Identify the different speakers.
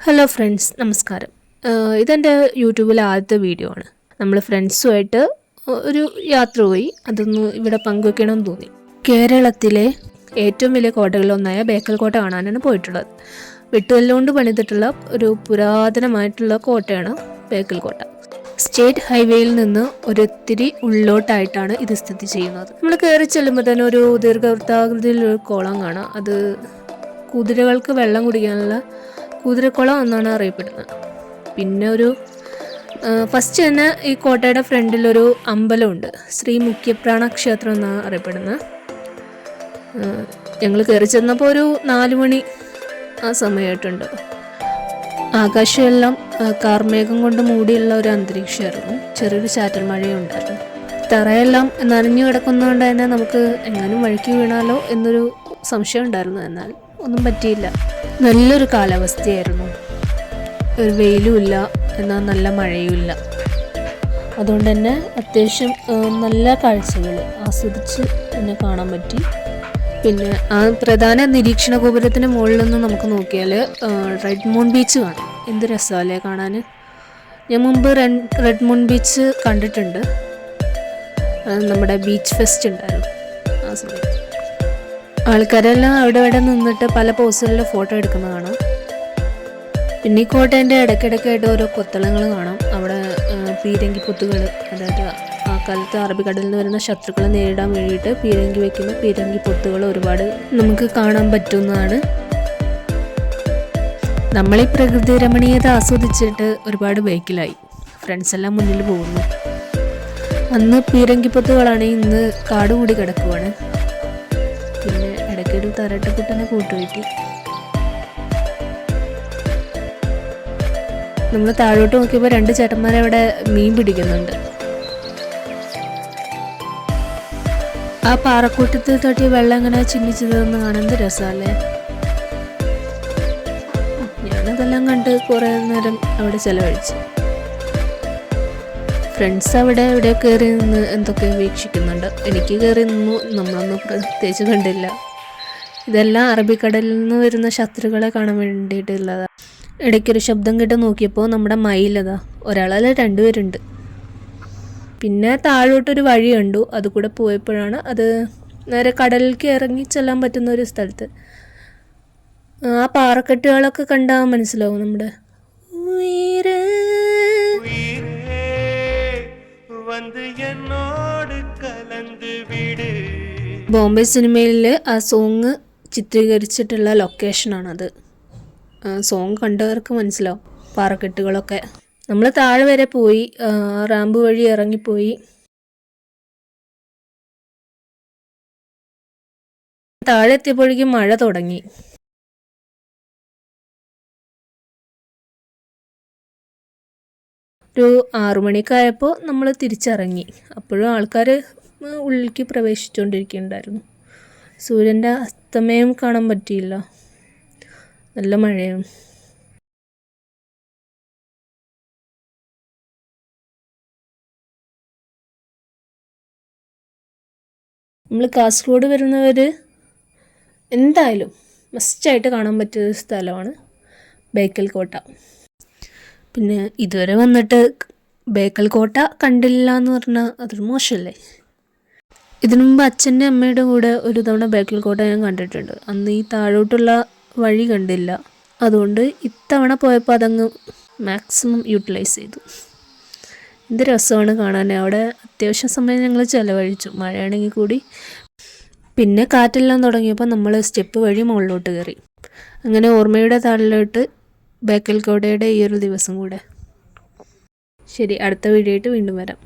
Speaker 1: Hello friends, നമസ്കാരം. ഇതെൻ്റെ യൂട്യൂബിലെ ആദ്യത്തെ വീഡിയോ ആണ്. നമ്മൾ ഫ്രണ്ട്സുമായിട്ട് ഒരു യാത്ര പോയി. അതൊന്ന് ഇവിടെ പങ്കുവെക്കണമെന്ന് തോന്നി. കേരളത്തിലെ ഏറ്റവും വലിയ കോട്ടകളിലൊന്നായ ബേക്കൽ കോട്ട കാണാനാണ് പോയിട്ടുള്ളത്. വെട്ടുകല്ലുകൊണ്ട് പണിതിട്ടുള്ള ഒരു പുരാതനമായിട്ടുള്ള കോട്ടയാണ് ബേക്കൽ കോട്ട. സ്റ്റേറ്റ് ഹൈവേയിൽ നിന്ന് ഒരിത്തിരി ഉള്ളോട്ടായിട്ടാണ് ഇത് സ്ഥിതി ചെയ്യുന്നത്. നമ്മൾ കയറി ചെല്ലുമ്പോൾ തന്നെ ഒരു ദീർഘവൃത്താകൃതിയിലൊരു കുളം കാണാം. അത് കുതിരകൾക്ക് വെള്ളം കുടിക്കാനുള്ള കുതിരക്കുളം എന്നാണ് അറിയപ്പെടുന്നത്. പിന്നെ ഒരു ഫസ്റ്റ് തന്നെ ഈ കോട്ടയുടെ ഫ്രണ്ടിലൊരു അമ്പലമുണ്ട്. ശ്രീ മുഖ്യപ്രാണ ക്ഷേത്രം എന്നാണ് അറിയപ്പെടുന്നത്. ഞങ്ങൾ കയറി ചെന്നപ്പോൾ ഒരു 4 മണി ആ സമയമായിട്ടുണ്ട്. ആകാശമെല്ലാം കാർമേഘം കൊണ്ട് മൂടിയുള്ള ഒരു അന്തരീക്ഷമായിരുന്നു. ചെറിയൊരു ചാറ്റൽ മഴയും ഉണ്ടായിരുന്നു. തറയെല്ലാം നനഞ്ഞു കിടക്കുന്നതുകൊണ്ട് തന്നെ നമുക്ക് എങ്ങാനും വഴുക്കി വീണാലോ എന്നൊരു സംശയം ഉണ്ടായിരുന്നു. എന്നാൽ ഒന്നും പറ്റിയില്ല. നല്ലൊരു കാലാവസ്ഥയായിരുന്നു. ഒരു വെയിലുമില്ല, എന്നാൽ നല്ല മഴയുമില്ല. അതുകൊണ്ട് തന്നെ അത്യാവശ്യം നല്ല കാഴ്ചകൾ ആസ്വദിച്ച് എന്നെ കാണാൻ പറ്റി. പിന്നെ ആ പ്രധാന നിരീക്ഷണ ഗോപുരത്തിന് മുകളിൽ നിന്ന് നമുക്ക് നോക്കിയാൽ റെഡ് മൂൺ ബീച്ച് കാണാം. എന്ത് രസമല്ലേ കാണാൻ. ഞാൻ മുമ്പ് റെഡ് മൂൺ ബീച്ച് കണ്ടിട്ടുണ്ട്. നമ്മുടെ ബീച്ച് ഫെസ്റ്റ് ഉണ്ടായിരുന്നു ആ സമയത്ത്. ആൾക്കാരെല്ലാം അവിടെ ഇവിടെ നിന്നിട്ട് പല പോസുകളിൽ ഫോട്ടോ എടുക്കുന്നത് കാണാം. പിന്നെ ഈ കോട്ടേൻ്റെ ഇടയ്ക്കിടയ്ക്കായിട്ട് ഓരോ കൊത്തളങ്ങൾ കാണാം. അവിടെ പീരങ്കിപ്പൊത്തുകൾ, അതായത് ആ കാലത്ത് അറബിക്കടലിൽ നിന്ന് വരുന്ന ശത്രുക്കളെ നേരിടാൻ വേണ്ടിയിട്ട് പീരങ്കി വയ്ക്കുന്ന പീരങ്കിപ്പൊത്തുകൾ ഒരുപാട് നമുക്ക് കാണാൻ പറ്റുന്നതാണ്. നമ്മളീ പ്രകൃതി രമണീയത ആസ്വദിച്ചിട്ട് ഒരുപാട് ബൈക്കിലായി. ഫ്രണ്ട്സ് എല്ലാം മുന്നിൽ പോകുന്നു. അന്ന് പീരങ്കിപ്പൊത്തുകളാണ്, ഇന്ന് കാട് കൂടി കിടക്കുവാണ്. പിന്നെ ഇടയ്ക്കൊരു തരട്ടക്കുട്ടനെ കൂട്ടുകയറ്റി. നമ്മൾ താഴോട്ട് നോക്കിയപ്പോൾ 2 ചേട്ടന്മാരെ അവിടെ മീൻ പിടിക്കുന്നുണ്ട്. ആ പാറക്കൂട്ടത്തിൽ തട്ടി വെള്ളം എങ്ങനെ ചിന്നിച്ചതെന്ന് കാണുന്നത് രസമല്ലേ. ഞാനതെല്ലാം കണ്ട് കുറേ നേരം അവിടെ ചെലവഴിച്ചു. ഫ്രണ്ട്സ് അവിടെ ഇവിടെ കയറി നിന്ന് എന്തൊക്കെ വീക്ഷിക്കുന്നുണ്ട്. എനിക്ക് കയറി നിന്നു. നമ്മളൊന്നും പ്രത്യേകിച്ച് കണ്ടില്ല. ഇതെല്ലാം അറബിക്കടലിൽ നിന്ന് വരുന്ന ശത്രുക്കളെ കാണാൻ വേണ്ടിയിട്ടുള്ളതാണ്. ഇടയ്ക്കൊരു ശബ്ദം കേട്ട് നോക്കിയപ്പോൾ നമ്മുടെ മയിലതാ, ഒരാളല്ല 2 പേരുണ്ട്. പിന്നെ താഴോട്ടൊരു വഴി കണ്ടു. അതുകൂടെ പോയപ്പോഴാണ് അത് നേരെ കടലിലേക്ക് ഇറങ്ങി ചെല്ലാൻ പറ്റുന്ന ഒരു സ്ഥലത്ത്. ആ പാറക്കെട്ടുകളൊക്കെ കണ്ടാൽ മനസ്സിലാവും നമ്മുടെ ബോംബെ സിനിമയിൽ ആ സോങ് ചിത്രീകരിച്ചിട്ടുള്ള ലൊക്കേഷനാണത്. സോങ് കണ്ടവർക്ക് മനസ്സിലാവും പാറക്കെട്ടുകളൊക്കെ. നമ്മൾ താഴെ വരെ പോയി, റാമ്പ് വഴി ഇറങ്ങിപ്പോയി. താഴെ എത്തിയപ്പോഴേക്കും മഴ തുടങ്ങി. ഒരു 6 മണിക്കായപ്പോൾ നമ്മൾ തിരിച്ചിറങ്ങി. അപ്പോഴും ആൾക്കാർ ഉള്ളിലേക്ക് പ്രവേശിച്ചുകൊണ്ടിരിക്കുന്നുണ്ടായിരുന്നു. സൂര്യൻ്റെ അസ്തമയം കാണാൻ പറ്റിയില്ല, നല്ല മഴയും. നമ്മൾ കാസർഗോഡ് വരുന്നവർ എന്തായാലും മസ്റ്റായിട്ട് കാണാൻ പറ്റിയ സ്ഥലമാണ് ബേക്കൽ കോട്ട. പിന്നെ ഇതുവരെ വന്നിട്ട് ബേക്കൽ കോട്ട കണ്ടില്ല എന്ന് പറഞ്ഞാൽ അതൊരു മോശമല്ലേ. ഇതിനു മുമ്പ് അച്ഛൻ്റെ അമ്മയുടെ കൂടെ ഒരു തവണ ബേക്കൽ കോട്ട ഞാൻ കണ്ടിട്ടുണ്ട്. അന്ന് ഈ താഴോട്ടുള്ള വഴി കണ്ടില്ല. അതുകൊണ്ട് ഇത്തവണ പോയപ്പോൾ അതങ്ങ് മാക്സിമം യൂട്ടിലൈസ് ചെയ്തു. എന്ത് രസമാണ് കാണാൻ. അവിടെ അത്യാവശ്യം സമയം ഞങ്ങൾ ചിലവഴിച്ചു, മഴയാണെങ്കിൽ കൂടി. പിന്നെ കാറ്റെല്ലാം തുടങ്ങിയപ്പോൾ നമ്മൾ സ്റ്റെപ്പ് വഴി മുകളിലോട്ട് കയറി. അങ്ങനെ ഓർമ്മയുടെ താളിലോട്ട് ബേക്കൽ കോട്ടയുടെ ഈ ഒരു ദിവസം കൂടെ. ശരി, അടുത്ത വീഡിയോ ആയിട്ട് വീണ്ടും വരാം.